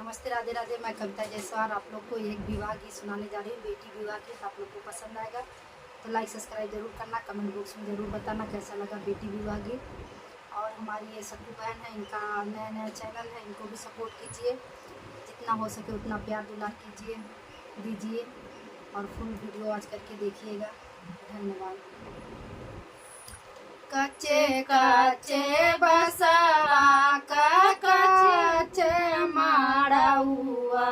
नमस्ते, राधे राधे। मैं कविता जायसवाल आप लोग को एक विवाह गीत सुनाने जा रही हूँ, बेटी विवाह गीत। आप लोग को पसंद आएगा तो लाइक सब्सक्राइब जरूर करना, कमेंट बॉक्स में ज़रूर बताना कैसा लगा बेटी विवाह गीत। और हमारी ये सत्तू बहन है, इनका नया नया चैनल है, इनको भी सपोर्ट कीजिए, जितना हो सके उतना प्यार दुलार कीजिए, दीजिए और फुल वीडियो आज करके देखिएगा। धन्यवाद। कच्चे कच्चे बसवा का कच्चे माड़ुआ,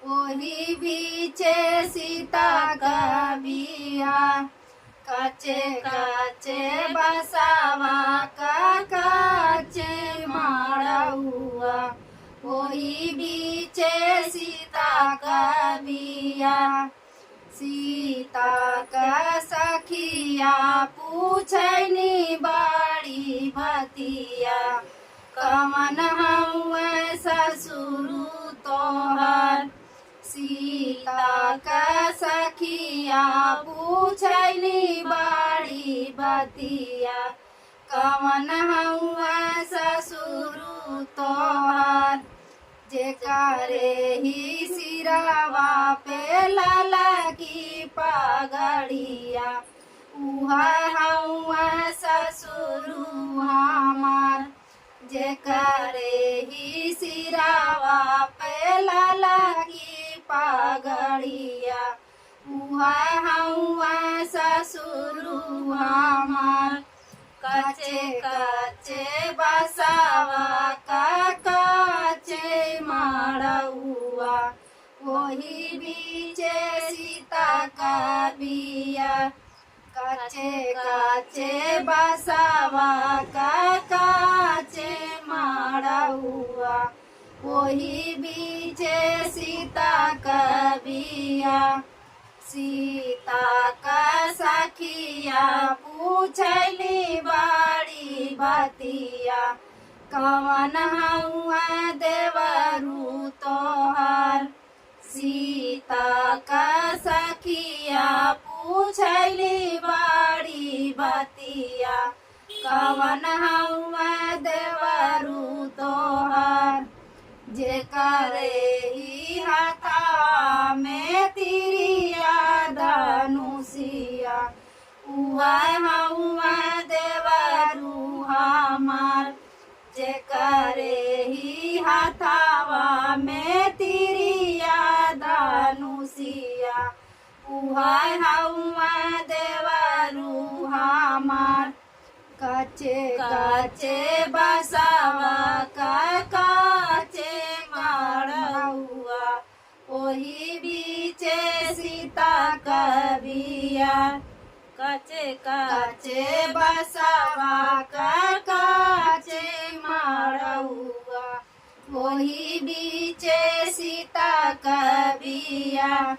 ओही बीचे सीता का बिया। कच्चे कच्चे बसवा का कच्चे माड़ुआ, ओही बीचे सीता का बिया। सीता का सखिया पूछनी बड़ी भतिया, कवन हउए ससुर तोहर। सीता का सखिया पूछनी बड़ी भतिया, कवन हउए ससुर तोहर। जेकरे ही सिरावा पे लाला की पगड़िया, उहा हउआ ससुर हमार। जेकरे ही सिरावा पे लाला की पगड़िया, उहा हउआ ससुर हमार। कच्चे कच्चे बसवा का कच्चे माड़ुआ, वही बीचे सीता का बिया। कच्चे कच्चे बसवा का कच्चे माड़ुआ, वही बीचे सीता का बिया। सीता का सखिया पूछली बड़ी भतिया, कवन हउआ देवरू तोहर। सीता का सखिया पूछली बड़ी भतिया, कवन हउआ देवरू तोहर। जेकरे ही हाथा में तिरिया धनुषिया, उहा हउआ देवरू हमार। जेकरे ही हाथावा में तिरिया धनुषिया, उहा हउआ देवरू हमार। कच्चे कच्चे बसवा का कच्चे माड़ुआ, ओही बीचे सीता का बिया। कच्चे कच्चे बसवा का कच्चे माड़ुआ, ओही बीचे सीता का बिया।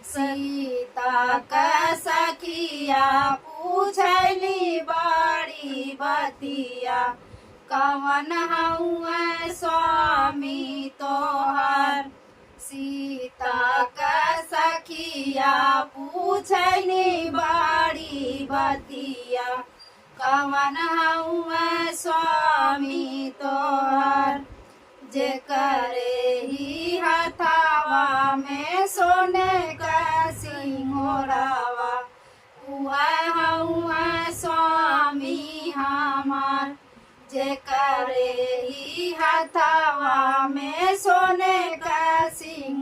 सीता का सखिया पूछली बड़ी भतिया, कवन हउआ स्वामी तोहर। सीता का सखिया पूछली बड़ी भतिया, कवन हउआ स्वामी तोहर। जेकरे ही हाथावा में सोने का सिंहोरावा, उहा हउआ स्वामी हमार। जेकरे ही हाथावा में सोने का सिंह